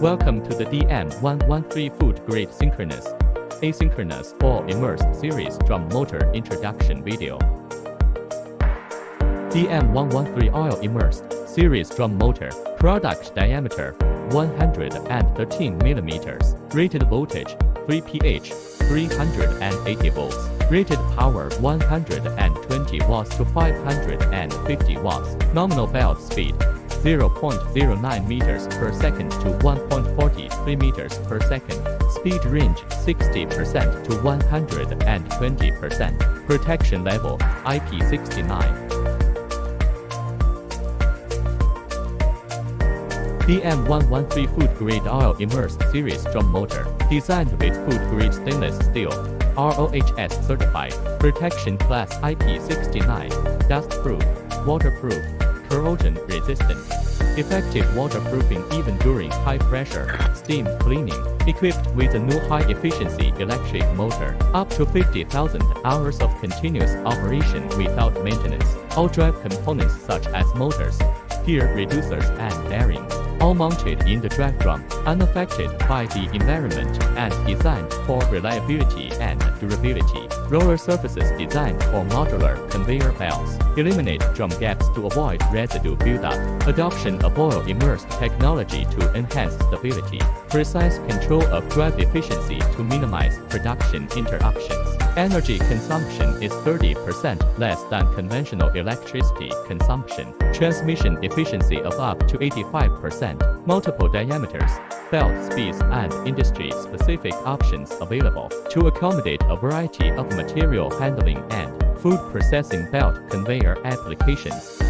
Welcome to the DM113 Food Grade Synchronous, Asynchronous Oil-immersed Series Drum Motor Introduction Video. DM113 Oil-immersed Series Drum Motor, product diameter 113 mm, rated voltage 3 pH 380 volts, rated power 120 watts to 550 watts, nominal belt speed 0.09 meters per second to 1.43 meters per second, speed range 60% to 120%, protection level IP69. DM113 Food Grade Oil-immersed Series Drum Motor, designed with food grade stainless steel, RoHS certified, protection class IP69, dust-proof, waterproof, corrosion resistant, effective waterproofing even during high pressure, steam cleaning, equipped with a new high efficiency electric motor, up to 50,000 hours of continuous operation without maintenance, all drive components such as motors, gear reducers and bearings, all mounted in the drive drum, unaffected by the environment and designed for reliability and durability. Roller surfaces designed for modular conveyor belts, eliminate drum gaps to avoid residue buildup, adoption of oil-immersed technology to enhance stability, precise control of drive efficiency to minimize production interruptions. Energy consumption is 30% less than conventional electricity consumption. Transmission efficiency of up to 85%. Multiple diameters, belt speeds and industry-specific options available to accommodate a variety of material handling and food processing belt conveyor applications.